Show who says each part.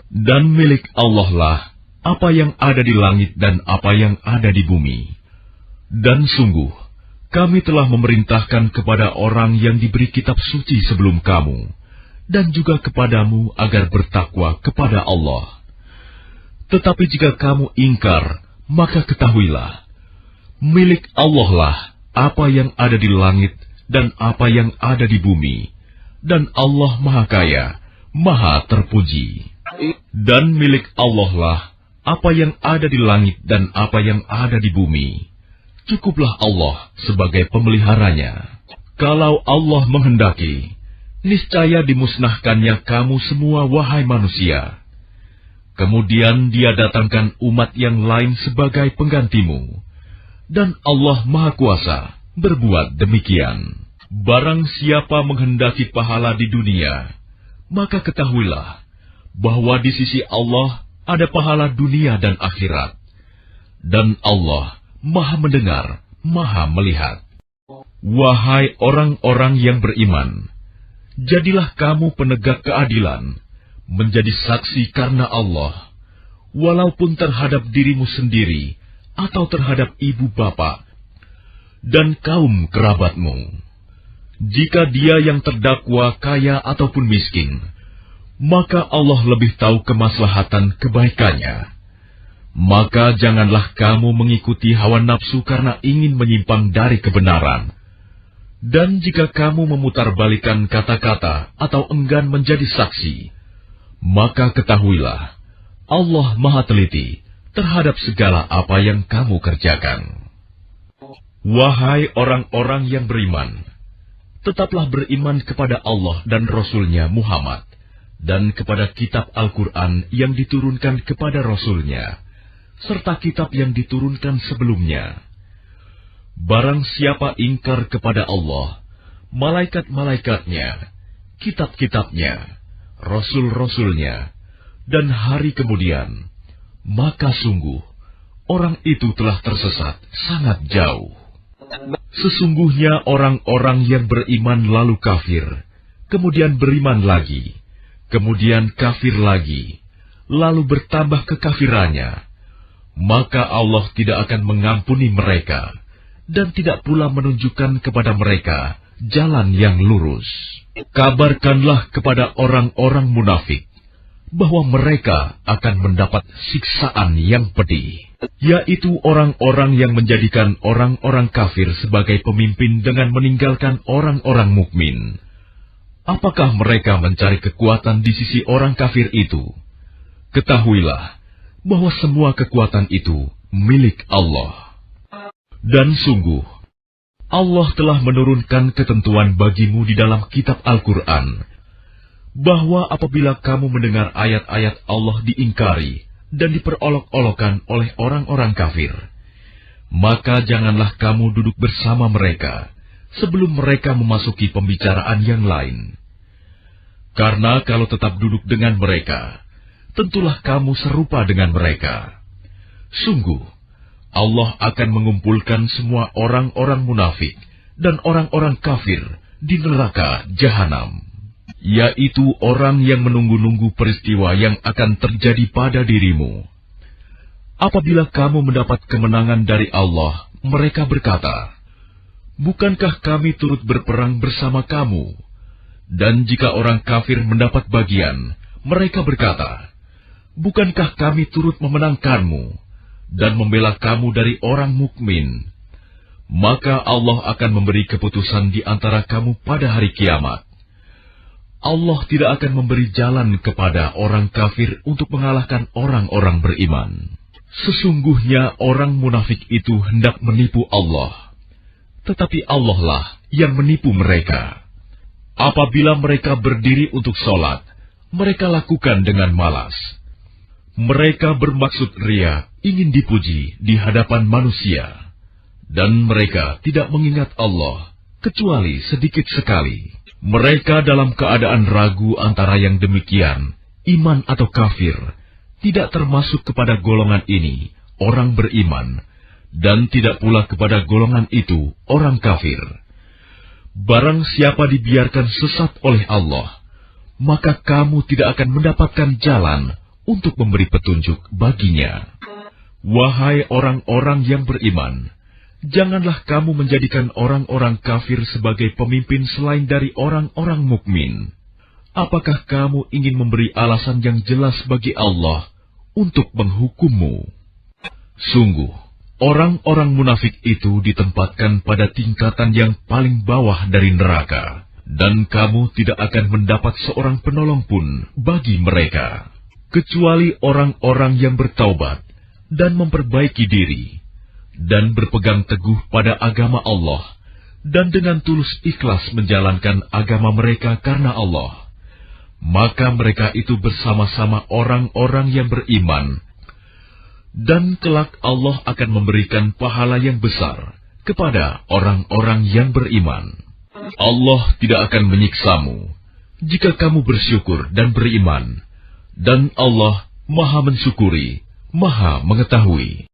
Speaker 1: Dan milik Allah lah apa yang ada di langit dan apa yang ada di bumi. Dan sungguh, kami telah memerintahkan kepada orang yang diberi kitab suci sebelum kamu, dan juga kepadamu agar bertakwa kepada Allah. Tetapi jika kamu ingkar, maka ketahuilah, milik Allah lah apa yang ada di langit dan apa yang ada di bumi, dan Allah Maha Kaya, Maha Terpuji. Dan milik Allah lah apa yang ada di langit dan apa yang ada di bumi. Cukuplah Allah sebagai pemeliharanya. Kalau Allah menghendaki, niscaya dimusnahkannya kamu semua, wahai manusia. Kemudian Dia datangkan umat yang lain sebagai penggantimu. Dan Allah Maha Kuasa berbuat demikian. Barang siapa menghendaki pahala di dunia, maka ketahuilah bahwa di sisi Allah ada pahala dunia dan akhirat. Dan Allah Maha mendengar, Maha melihat. Wahai orang-orang yang beriman, jadilah kamu penegak keadilan, menjadi saksi karena Allah, walaupun terhadap dirimu sendiri atau terhadap ibu bapa dan kaum kerabatmu. Jika dia yang terdakwa kaya ataupun miskin, maka Allah lebih tahu kemaslahatan kebaikannya. Maka janganlah kamu mengikuti hawa nafsu karena ingin menyimpang dari kebenaran. Dan jika kamu memutarbalikkan kata-kata atau enggan menjadi saksi, maka ketahuilah, Allah Maha Teliti terhadap segala apa yang kamu kerjakan. Wahai orang-orang yang beriman, tetaplah beriman kepada Allah dan Rasul-Nya Muhammad, dan kepada kitab Al-Quran yang diturunkan kepada Rasul-Nya, serta kitab yang diturunkan sebelumnya. Barang siapa ingkar kepada Allah, malaikat-malaikatnya, kitab-kitabnya, Rasul-Rasul-Nya, dan hari kemudian, maka sungguh, orang itu telah tersesat sangat jauh. Sesungguhnya orang-orang yang beriman lalu kafir, kemudian beriman lagi, kemudian kafir lagi, lalu bertambah kekafirannya, maka Allah tidak akan mengampuni mereka, dan tidak pula menunjukkan kepada mereka jalan yang lurus. Kabarkanlah kepada orang-orang munafik, bahwa mereka akan mendapat siksaan yang pedih, yaitu orang-orang yang menjadikan orang-orang kafir sebagai pemimpin dengan meninggalkan orang-orang mukmin. Apakah mereka mencari kekuatan di sisi orang kafir itu? Ketahuilah bahwa semua kekuatan itu milik Allah. Dan sungguh, Allah telah menurunkan ketentuan bagimu di dalam kitab Al-Quran, bahwa apabila kamu mendengar ayat-ayat Allah diingkari dan diperolok-olokkan oleh orang-orang kafir, maka janganlah kamu duduk bersama mereka sebelum mereka memasuki pembicaraan yang lain. Karena kalau tetap duduk dengan mereka, tentulah kamu serupa dengan mereka. Sungguh, Allah akan mengumpulkan semua orang-orang munafik dan orang-orang kafir di neraka Jahanam, yaitu orang yang menunggu-nunggu peristiwa yang akan terjadi pada dirimu. Apabila kamu mendapat kemenangan dari Allah, mereka berkata, "Bukankah kami turut berperang bersama kamu?" Dan jika orang kafir mendapat bagian, mereka berkata, "Bukankah kami turut memenangkanmu dan membela kamu dari orang mukmin?" Maka Allah akan memberi keputusan di antara kamu pada hari kiamat. Allah tidak akan memberi jalan kepada orang kafir untuk mengalahkan orang-orang beriman. Sesungguhnya orang munafik itu hendak menipu Allah, tetapi Allah lah yang menipu mereka. Apabila mereka berdiri untuk sholat, mereka lakukan dengan malas. Mereka bermaksud ria, ingin dipuji di hadapan manusia. Dan mereka tidak mengingat Allah, kecuali sedikit sekali. Mereka dalam keadaan ragu antara yang demikian, iman atau kafir, tidak termasuk kepada golongan ini, orang beriman, dan tidak pula kepada golongan itu, orang kafir. Barang siapa dibiarkan sesat oleh Allah, maka kamu tidak akan mendapatkan jalan untuk memberi petunjuk baginya. Wahai orang-orang yang beriman, janganlah kamu menjadikan orang-orang kafir sebagai pemimpin selain dari orang-orang mukmin. Apakah kamu ingin memberi alasan yang jelas bagi Allah untuk menghukummu? Sungguh, orang-orang munafik itu ditempatkan pada tingkatan yang paling bawah dari neraka, dan kamu tidak akan mendapat seorang penolong pun bagi mereka, kecuali orang-orang yang bertaubat dan memperbaiki diri, dan berpegang teguh pada agama Allah, dan dengan tulus ikhlas menjalankan agama mereka karena Allah. Maka mereka itu bersama-sama orang-orang yang beriman, dan kelak Allah akan memberikan pahala yang besar kepada orang-orang yang beriman. Allah tidak akan menyiksamu jika kamu bersyukur dan beriman, dan Allah Maha mensyukuri, Maha mengetahui.